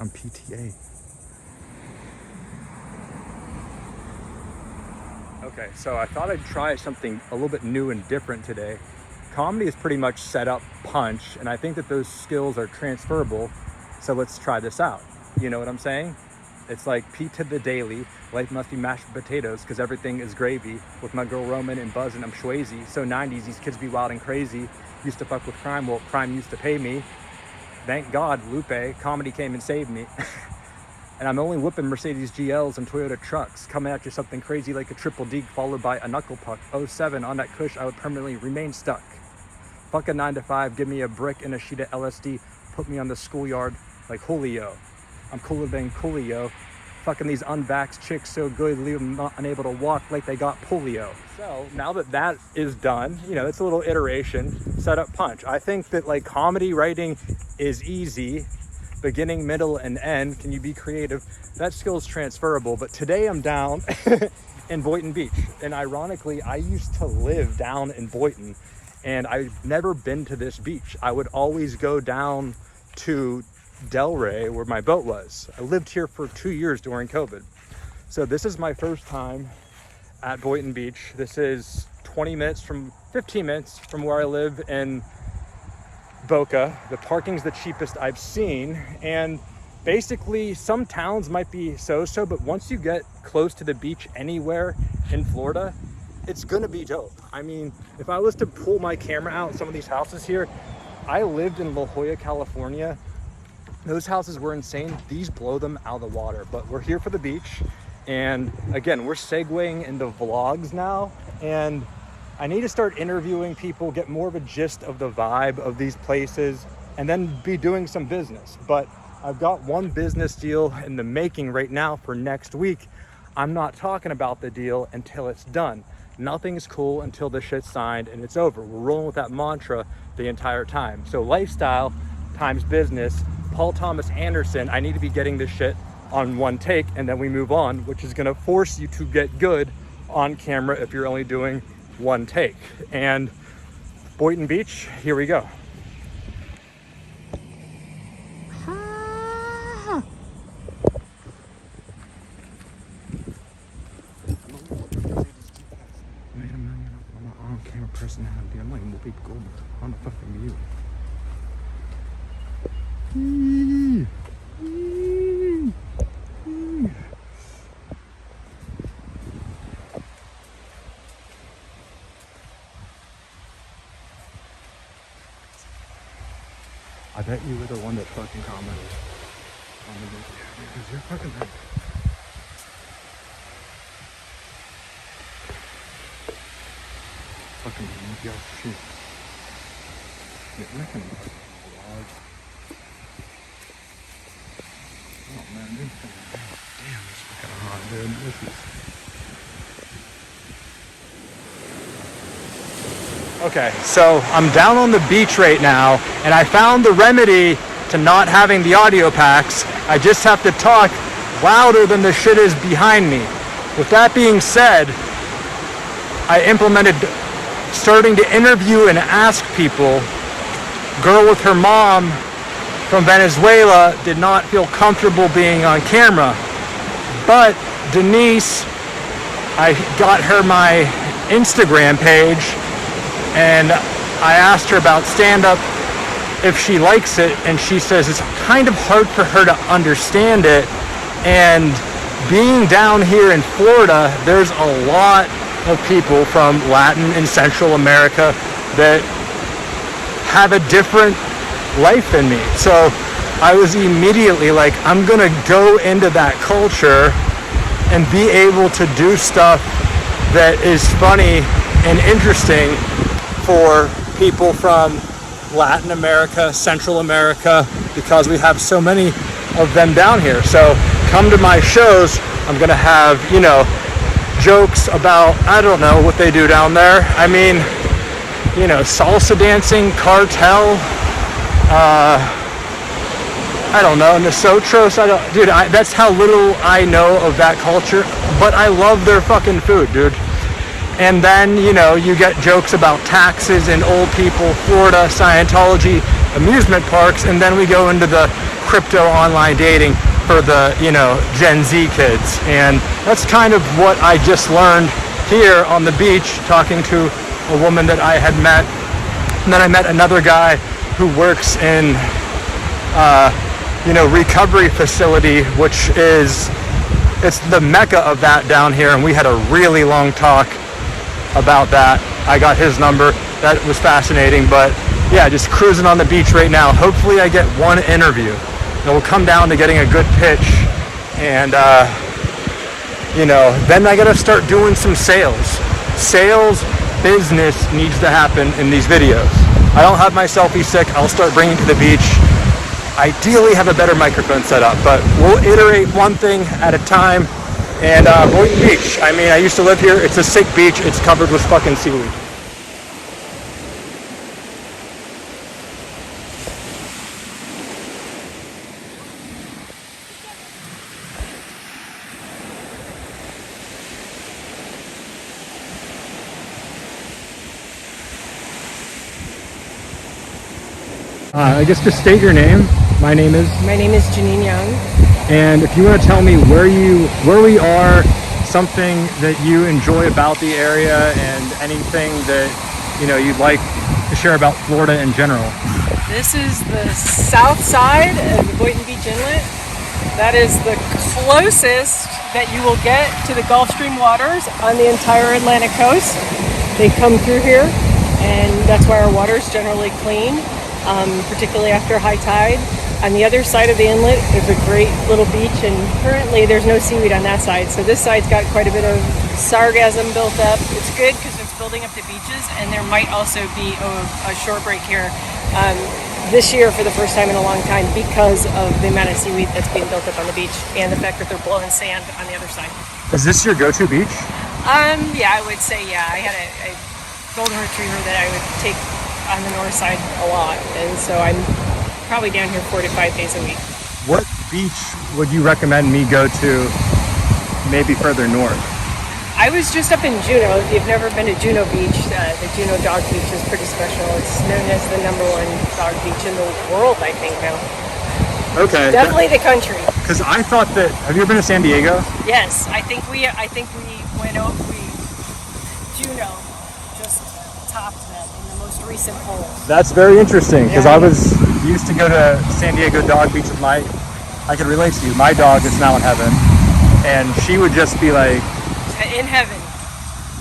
I'm PTA. Okay, so I thought I'd try something a little bit new and different today. Comedy is pretty much set up punch, and I think that those skills are transferable. So let's try this out. You know what I'm saying? It's like Pete to the daily. Life must be mashed potatoes because everything is gravy. With my girl Roman and Buzz and I'm Swayze. So 90s, these kids be wild and crazy. Used to fuck with crime, well, crime used to pay me. Thank God, Lupe, comedy came and saved me. And I'm only whipping Mercedes GLs and Toyota trucks, coming at you something crazy like a triple D followed by a knuckle puck. 07 on that cush, I would permanently remain stuck. Fuck a 9 to 5, give me a brick and a sheet of LSD, put me on the schoolyard like Julio. I'm cooler than Coolio. Fucking these unvaxxed chicks so good, leave them unable to walk like they got polio. So now that that is done, you know, it's a little iteration, set up punch. I think that like comedy writing is easy. Beginning, middle, and end. Can you be creative? That skill is transferable. But today I'm down in Boynton Beach. And ironically, I used to live down in Boynton and I've never been to this beach. I would always go down to Delray where my boat was. I lived here for 2 years during COVID. So this is my first time at Boynton Beach. This is 15 minutes from where I live in Boca. The parking's the cheapest I've seen, and basically some towns might be so-so, but once you get close to the beach anywhere in Florida, it's gonna be dope. I mean, if I was to pull my camera out, some of these houses here, I lived in La Jolla, California. Those houses were insane. These blow them out of the water, but we're here for the beach. And again, we're segueing into vlogs now, and I need to start interviewing people, get more of a gist of the vibe of these places, and then be doing some business. But I've got one business deal in the making right now for next week. I'm not talking about the deal until it's done. Nothing's cool until the shit's signed and it's over. We're rolling with that mantra the entire time. So lifestyle times business. Paul Thomas Anderson, I need to be getting this shit on one take and then we move on, which is gonna force you to get good on camera if you're only doing one take. And Boynton Beach, here we go. Made $1 million on my on-camera personality. I'm like Whoopi Goldberg on the fucking view. I bet you were the one that fucking commented on the video because you're fucking right. Fucking your shit. Yeah, I can vlog. Oh man, this thing, damn, it's fucking hot, dude. This is. Okay, so I'm down on the beach right now, and I found the remedy to not having the audio packs. I just have to talk louder than the shit is behind me. With that being said, I implemented starting to interview and ask people. Girl with her mom from Venezuela did not feel comfortable being on camera, but Denise, I got her my Instagram page, and I asked her about stand-up, if she likes it, and she says it's kind of hard for her to understand it. And being down here in Florida, there's a lot of people from Latin and Central America that have a different life than me. So I was immediately like, I'm gonna go into that culture and be able to do stuff that is funny and interesting for people from Latin America, Central America, because we have so many of them down here. So come to my shows, I'm gonna have, you know, jokes about, I don't know what they do down there. I mean, you know, salsa dancing, cartel, I don't know, nosotros, that's how little I know of that culture, but I love their fucking food, dude. And then, you know, you get jokes about taxes and old people, Florida, Scientology, amusement parks, and then we go into the crypto online dating for the, you know, Gen Z kids. And that's kind of what I just learned here on the beach, talking to a woman that I had met. And then I met another guy who works in you know, recovery facility, which is, it's the mecca of that down here, and we had a really long talk about that. I got his number. That was fascinating. But yeah, just cruising on the beach right now. Hopefully I get one interview. It will come down to getting a good pitch, and you know, then I gotta start doing some sales business needs to happen in these videos. I don't have my selfie stick. I'll start bringing to the beach. Ideally have a better microphone set up, but we'll iterate one thing at a time. And Boynton Beach, I mean, I used to live here. It's a sick beach. It's covered with fucking seaweed. I guess just state your name. My name is Janine Young. And if you want to tell me where we are, something that you enjoy about the area, and anything that, you know, you'd like to share about Florida in general. This is the south side of the Boynton Beach Inlet. That is the closest that you will get to the Gulf Stream waters on the entire Atlantic coast. They come through here, and that's why our water is generally clean. Particularly after high tide. On the other side of the inlet is a great little beach, and currently there's no seaweed on that side, so this side's got quite a bit of sargassum built up. It's good because it's building up the beaches, and there might also be a short break here this year for the first time in a long time because of the amount of seaweed that's being built up on the beach and the fact that they're blowing sand on the other side. Is this your go-to beach? Yeah, I would say, yeah. I had a golden retriever that I would take on the north side a lot, and so I'm probably down here 4 to 5 days a week. What beach would you recommend me go to, maybe further north? I was just up in Juneau. If you've never been to Juneau Beach, the Juneau Dog Beach is pretty special. It's known as the #1 dog beach in the world, I think now. Okay. Definitely the country. Because I thought that, have you ever been to San Diego? Yes, I think we went over. Juneau just topped that in the most recent poll. That's very interesting, because I was used to go to San Diego Dog Beach with I could relate to you. My dog is now in heaven, and she would just be like, in heaven.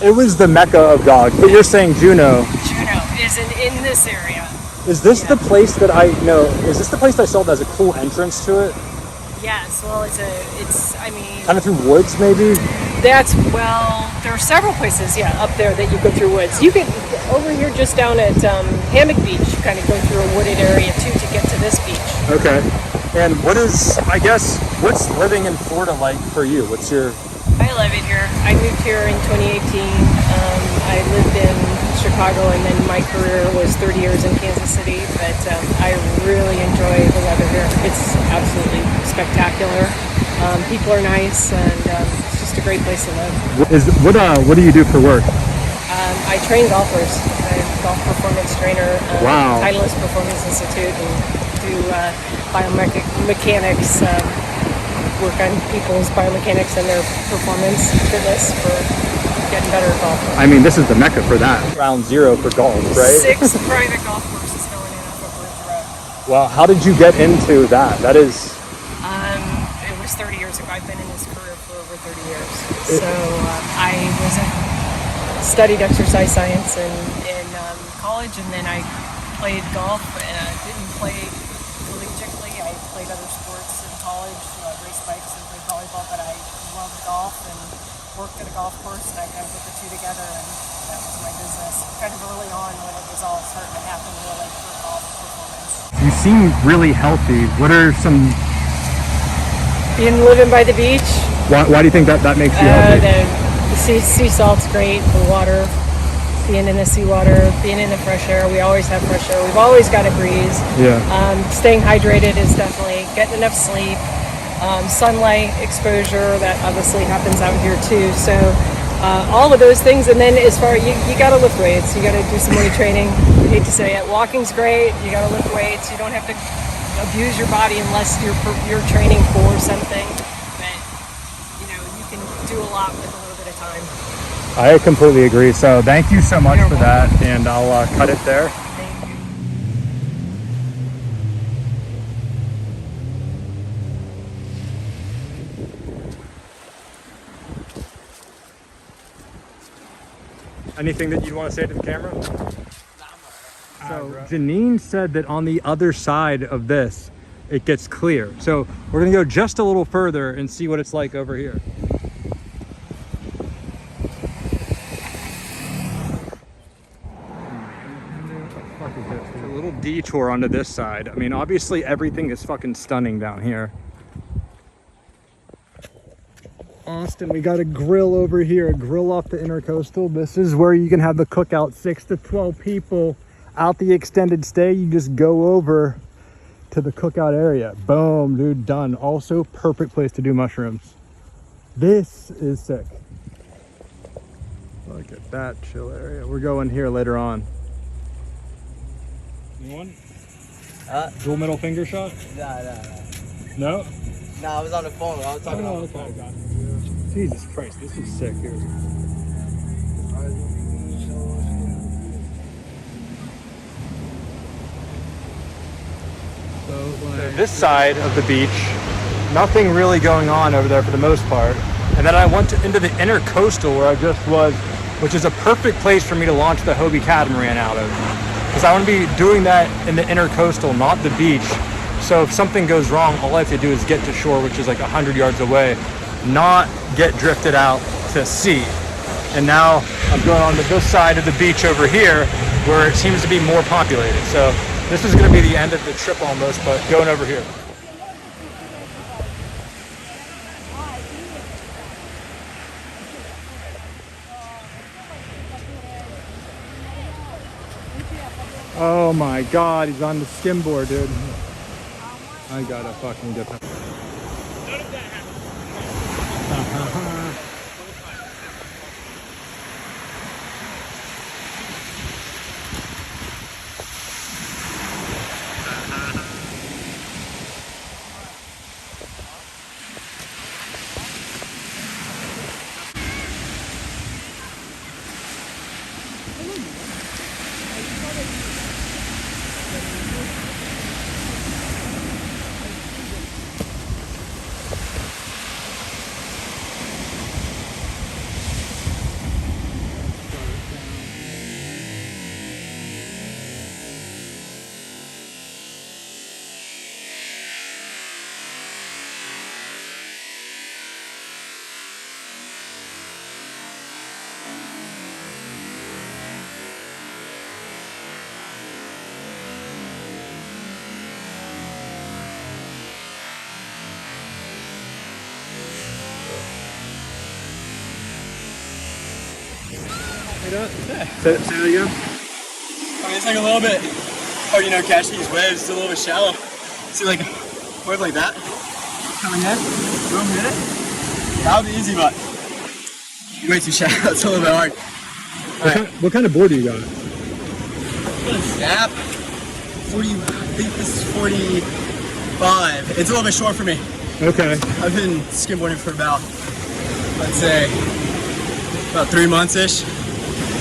It was the mecca of dogs, but you're saying Juneau. Juneau is in this area. Is this the place that I know? Is this the place I saw that has a cool entrance to it? Yes, well, I mean... Kind of through woods, maybe? There are several places, up there that you go through woods. You can, over here just down at Hammock Beach, you kind of go through a wooded area too to get to this beach. Okay. And what's living in Florida like for you? I love it here. I moved here in 2018. I lived in Chicago, and then my career was 30 years in Kansas City, but I really enjoy the weather here. It's absolutely spectacular. People are nice, and it's just a great place to live. What do you do for work? I train golfers. I'm a golf performance trainer. Wow. Titleist Performance Institute, and do biomechanics, work on people's biomechanics and their performance fitness for getting better at golf. I mean, this is the mecca for that. Ground zero for golf, right? 6 private golf courses going in off of Bridge Road. Well, how did you get into that? That is... It was 30 years ago. I've been in this career for over 30 years. So I studied exercise science in college, and then I played golf. Didn't play collegiately. I played other sports in college, raced bikes and played volleyball, but I loved golf and worked at a golf course, and I kind of put the two together, and that was my business. Kind of early on when it was all starting to happen, really, for golf performance. You seem really healthy. What are some... Living by the beach. Why do you think that makes you healthy? The sea salt's great, the water, being in the seawater, being in the fresh air. We always have fresh air. We've always got a breeze. Yeah. Staying hydrated is definitely getting enough sleep. Sunlight exposure, that obviously happens out here too. So all of those things. And then as far you got to lift weights, you got to do some weight training. I hate to say it, walking's great. You got to lift weights. You don't have to abuse your body unless you're training for something. But you know, you can do a lot with a little bit of time. I completely agree. So thank you so much for that, and I'll cut it there. Thank you. Anything that you want to say to the camera? So Janine said that on the other side of this, it gets clear. So we're gonna go just a little further and see what it's like over here. A little detour onto this side. I mean, obviously everything is fucking stunning down here. Austin, we got a grill over here, a grill off the Intercoastal. This is where you can have the cookout, 6 to 12 people out the extended stay. You just go over to the cookout area. Boom, dude, done. Also perfect place to do mushrooms. This is sick. Look at that chill area. We're going here later on. You want? Dual middle finger shot? Nah. No? Nah, I was on the phone. I was talking on the phone. Okay. Jesus Christ, this is sick here. So this side of the beach, nothing really going on over there for the most part. And then I went into the Intercoastal where I just was, which is a perfect place for me to launch the Hobie catamaran out of. Because I want to be doing that in the Intercoastal, not the beach. So if something goes wrong, all I have to do is get to shore, which is like 100 yards away, not get drifted out to sea. And now I'm going on to this side of the beach over here where it seems to be more populated. So this is going to be the end of the trip almost, but going over here. Oh my God, he's on the skimboard, dude. I gotta fucking get that. Say that again. I mean, it's like a little bit hard, you know, catching these waves. It's a little bit shallow. See, like, wave like that. Coming in, boom, hit it. That would be easy, but way too shallow. It's a little bit hard. What kind of board do you got? Snap. 40, I think this is 45. It's a little bit short for me. Okay. I've been skimboarding for about, let's say, about 3 months-ish.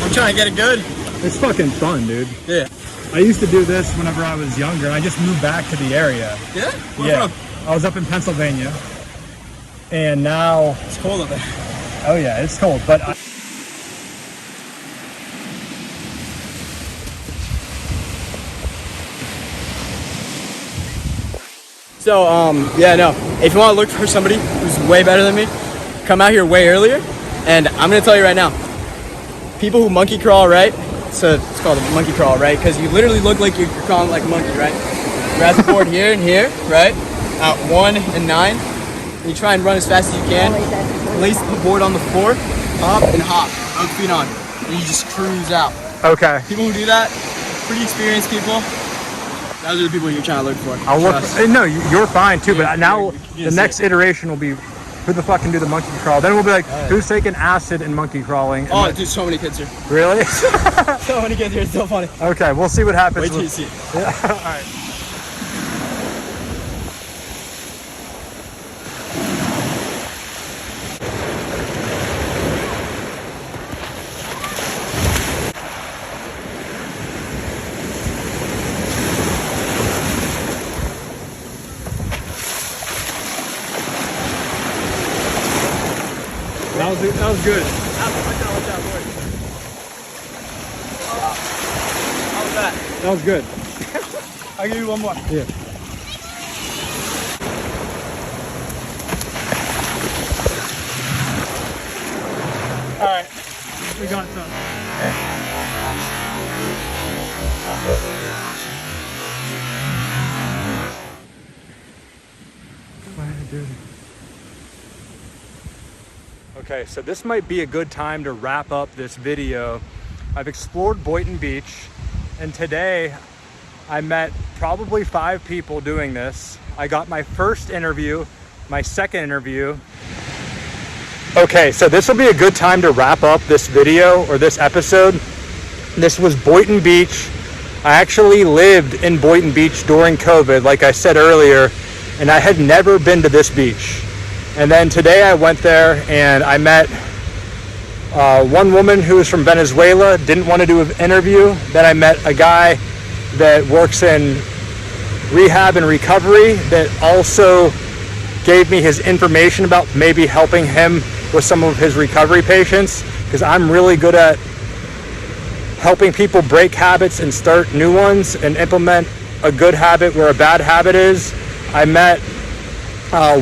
I'm trying to get it good. It's fucking fun, dude. Yeah. I used to do this whenever I was younger. I just moved back to the area. Yeah? Where Yeah. from? I was up in Pennsylvania. And now... It's cold up there. Oh yeah, it's cold, but... So, yeah, no. If you want to look for somebody who's way better than me, come out here way earlier. And I'm going to tell you right now, people who monkey crawl, right? So it's called a monkey crawl, right? Because you literally look like you're crawling like a monkey, right? Grab the board here and here, right? At 1 and 9. And you try and run as fast as you can. Place the board on the floor, hop and hop, both feet on. And you just cruise out. Okay. People who do that, pretty experienced people. Those are the people you're trying to look for. I'll look. No, you're fine too. But now you're the next iteration will be who the fuck can do the monkey crawl? Then we'll be like, who's taking acid and monkey crawling? And Oh, dude, so many kids here. really? So many kids here. It's so funny. Okay, we'll see what happens. Wait till you see it. Yeah, all right. That was good. How was that? That was good. I'll give you one more. Yeah. All right, we got some. Okay, so this might be a good time to wrap up this video. I've explored Boynton Beach, and today I met probably 5 people doing this. I got my first interview, my second interview. Okay, so this will be a good time to wrap up this video or this episode. This was Boynton Beach. I actually lived in Boynton Beach during COVID, like I said earlier, and I had never been to this beach. And then today I went there and I met one woman who was from Venezuela, didn't want to do an interview. Then I met a guy that works in rehab and recovery that also gave me his information about maybe helping him with some of his recovery patients, because I'm really good at helping people break habits and start new ones and implement a good habit where a bad habit is. I met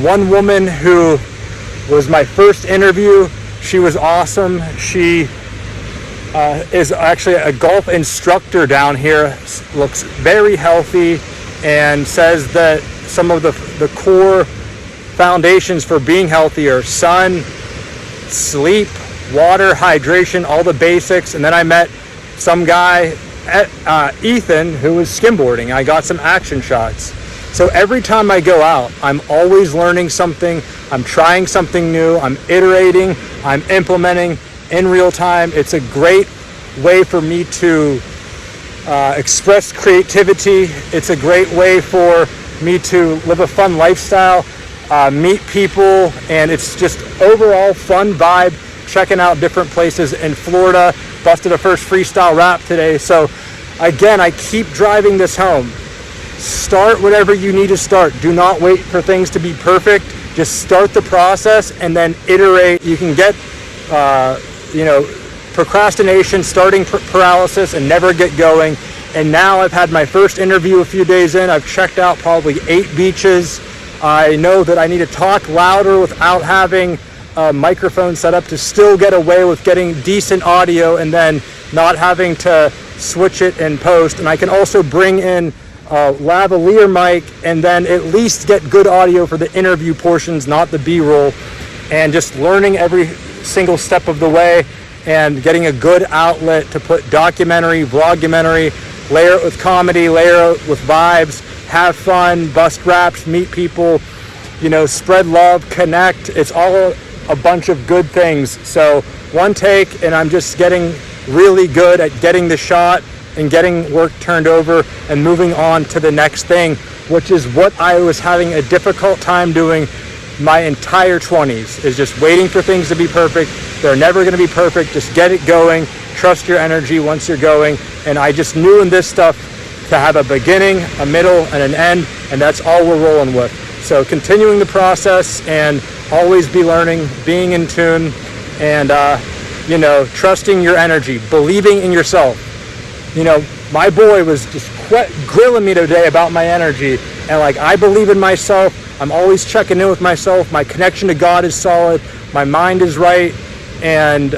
one woman who was my first interview. She was awesome. She is actually a golf instructor down here, looks very healthy, and says that some of the core foundations for being healthy are sun, sleep, water, hydration, all the basics. And then I met some guy, Ethan, who was skimboarding. I got some action shots. So every time I go out, I'm always learning something. I'm trying something new. I'm iterating. I'm implementing in real time. It's a great way for me to express creativity. It's a great way for me to live a fun lifestyle, meet people, and it's just overall fun vibe, checking out different places in Florida. Busted a first freestyle rap today. So again, I keep driving this home. Start whatever you need to start. Do not wait for things to be perfect. Just start the process and then iterate. You can get, procrastination, starting paralysis, and never get going. And now I've had my first interview a few days in. I've checked out probably 8 beaches. I know that I need to talk louder without having a microphone set up to still get away with getting decent audio and then not having to switch it in post. And I can also bring in lavalier mic and then at least get good audio for the interview portions, not the B-roll, and just learning every single step of the way and getting a good outlet to put documentary, vlogumentary, layer it with comedy, layer it with vibes, have fun, bust raps, meet people, spread love, connect. It's all a bunch of good things. So one take and I'm just getting really good at getting the shot and getting work turned over and moving on to the next thing, which is what I was having a difficult time doing my entire 20s, is just waiting for things to be perfect. They're never going to be perfect. Just get it going. Trust your energy once you're going. And I just knew in this stuff to have a beginning, a middle, and an end, and that's all we're rolling with. So continuing the process and always be learning, being in tune, and trusting your energy, believing in yourself. My boy was just grilling me today about my energy, and I believe in myself. I'm always checking in with myself. My connection to God is solid. My mind is right, and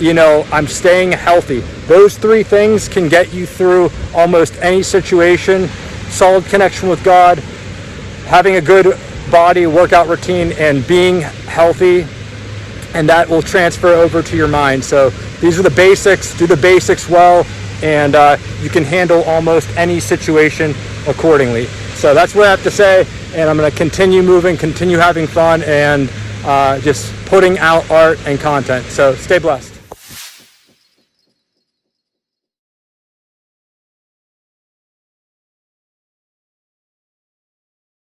I'm staying healthy. Those 3 things can get you through almost any situation. Solid connection with God, having a good body, workout routine, and being healthy, and that will transfer over to your mind. So these are the basics. Do the basics well, and you can handle almost any situation accordingly. So that's what I have to say, and I'm going to continue moving, continue having fun, and just putting out art and content. So stay blessed.